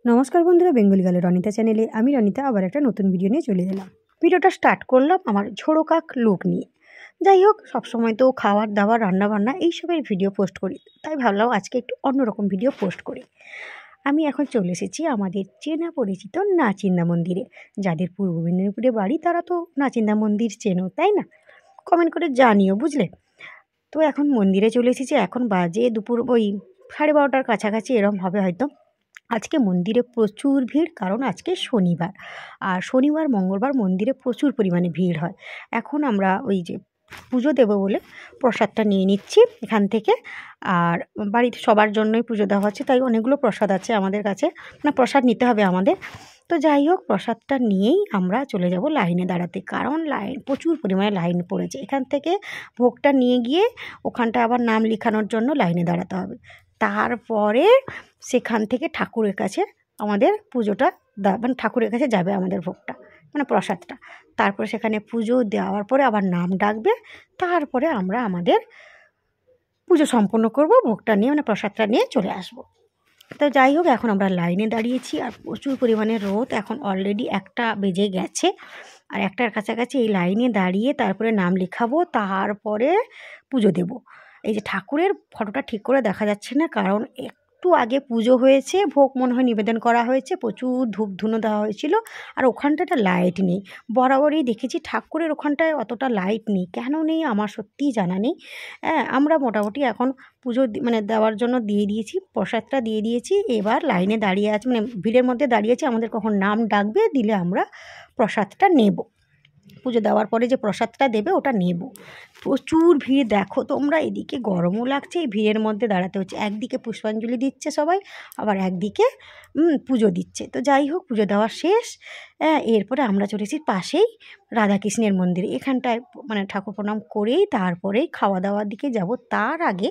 নমস্কার বন্ধুরা, Bengali girl Ronita চ্যানেলে আমি রনিতা আবার একটা নতুন ভিডিও নিয়ে চলে এলাম। ভিডিওটা স্টার্ট করলাম আমার ঝোড়োকাক লুক নিয়ে। যাই হোক, সবসময় তো খাবার দাবার রান্নাবান্না এইসবের ভিডিও পোস্ট করি, তাই ভাবলাম আজকে একটু অন্যরকম ভিডিও পোস্ট করি। আমি এখন চলে এসেছি আমাদের চেনা পরিচিত নাচিন্দা মন্দিরে। যাদের পূর্ব মেদিনীপুরে বাড়ি তারা তো নাচিন্দা মন্দির চেনো, তাই না? কমেন্ট করে জানিও, বুঝলে? তো এখন মন্দিরে চলে এসেছি। এখন বাজে দুপুর ওই 12:30টার কাছাকাছি এরম হবে হয়তো। আজকে মন্দিরে প্রচুর ভিড়, কারণ আজকে শনিবার, আর শনিবার মঙ্গলবার মন্দিরে প্রচুর পরিমাণে ভিড় হয়। এখন আমরা ওই যে পুজো দেবো বলে প্রসাদটা নিয়ে নিচ্ছি এখান থেকে। আর বাড়িতে সবার জন্যই পুজো দেওয়া হচ্ছে, তাই অনেকগুলো প্রসাদ আছে আমাদের কাছে, না প্রসাদ নিতে হবে আমাদের। তো যাই হোক, প্রসাদটা নিয়েই আমরা চলে যাব লাইনে দাঁড়াতে, কারণ প্রচুর পরিমাণে লাইন পড়েছে। এখান থেকে ভোগটা নিয়ে গিয়ে ওখানটায় আবার নাম লেখানোর জন্য লাইনে দাঁড়াতে হবে। তারপরে সেখান থেকে ঠাকুরের কাছে আমাদের পুজোটা মানে ঠাকুরের কাছে যাবে আমাদের ভোগটা, মানে প্রসাদটা। তারপরে সেখানে পুজো দেওয়ার পরে আবার নাম ডাকবে, তারপরে আমরা আমাদের পুজো সম্পন্ন করব, ভোগটা নিয়ে মানে প্রসাদটা নিয়ে চলে আসব। তো যাই হোক, এখন আমরা লাইনে দাঁড়িয়েছি আর প্রচুর পরিমাণে রোদ। এখন অলরেডি 1টা বেজে গেছে, আর 1টার কাছাকাছি এই লাইনে দাঁড়িয়ে তারপরে নাম লেখাবো, তারপরে পুজো দেব। এই যে ঠাকুরের ফটোটা ঠিক করে দেখা যাচ্ছে না, কারণ একটু আগে পুজো হয়েছে, ভোগ মনে হয় নিবেদন করা হয়েছে, প্রচুর ধূপ ধুনো দেওয়া হয়েছিল। আর ওখানটাতে লাইট নেই। বরাবরই দেখেছি ঠাকুরের ওখানটায় অতটা লাইট নেই, কেন নেই আমার সত্যিই জানা নেই। হ্যাঁ, আমরা মোটামুটি এখন পুজো মানে দেওয়ার জন্য দিয়ে দিয়েছি, প্রসাদটা দিয়ে দিয়েছি। এবার লাইনে দাঁড়িয়ে আছি, মানে ভিড়ের মধ্যে দাঁড়িয়েছি, আমাদের কখন নাম ডাকবে, দিলে আমরা প্রসাদটা নেব। পুজো দেওয়ার পরে যে প্রসাদটা দেবে ওটা নেব। প্রচুর ভিড় দেখো তোমরা, এদিকে গরমও লাগছে, এই ভিড়ের মধ্যে দাঁড়াতে হচ্ছে। একদিকে পুষ্পাঞ্জলি দিচ্ছে সবাই, আবার একদিকে পুজো দিচ্ছে। তো যাই হোক, পুজো দেওয়া শেষ। এরপরে আমরা চলেছি পাশেই রাধাকৃষ্ণের মন্দিরে, এখানটায় মানে ঠাকুর প্রণাম করেই তারপরেই খাওয়া দাওয়ার দিকে যাব। তার আগে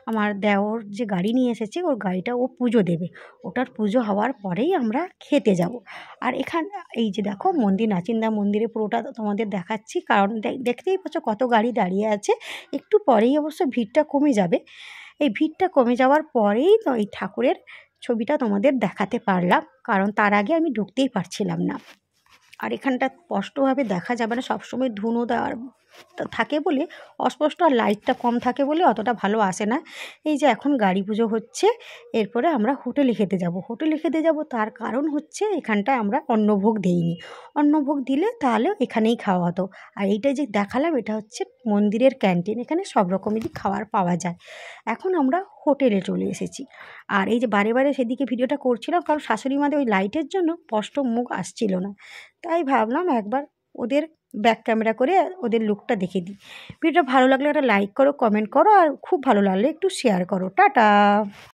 আমার দেওর যে গাড়ি নিয়ে এসেছে, ওর গাড়িটা ও পুজো দেবে, ওটার পুজো হওয়ার পরেই আমরা খেতে যাব। আর এই যে দেখো মন্দির, নাচিন্দা মন্দিরে পুরোটা তোমাদের দেখাচ্ছি, কারণ দেখতেই পাচ্ছ কত গাড়ি দাঁড়িয়ে আছে। একটু পরেই অবশ্য ভিড়টা কমে যাবে। এই ভিড়টা কমে যাওয়ার পরেই তো এই ঠাকুরের ছবিটা তোমাদের দেখাতে পারলাম, কারণ তার আগে আমি ঢুকতেই পারছিলাম না। আর এখানটা স্পষ্টভাবে দেখা যাবে না, সবসময় ধুনো দেওয়ার থাকে বলে অস্পষ্ট, আর লাইটটা কম থাকে বলে অতটা ভালো আসে না। এই যে এখন গাড়ি পুজো হচ্ছে, এরপরে আমরা হোটেলে খেতে যাব। হোটেলে খেতে যাব তার কারণ হচ্ছে এখানটায় আমরা অন্নভোগ দিইনি। অন্নভোগ দিলে তাহলে এখানেই খাওয়া হতো। আর এইটা যে দেখালাম, এটা হচ্ছে মন্দিরের ক্যান্টিন, এখানে সব রকমেরই খাবার পাওয়া যায়। এখন আমরা হোটেলে চলে এসেছি। আর এই যে বারে বারে সেদিকে ভিডিওটা করছিলাম, কারণ শাশুড়ি মাদের ওই লাইটের জন্য স্পষ্ট মুখ আসছিল না, তাই ভাবলাম একবার ওদের ব্যাক ক্যামেরা করে ওদের লুকটা দেখে দিই। ভিডিওটা ভালো লাগলে একটা লাইক করো, কমেন্ট করো, আর খুব ভালো লাগলে একটু শেয়ার করো। টাটা।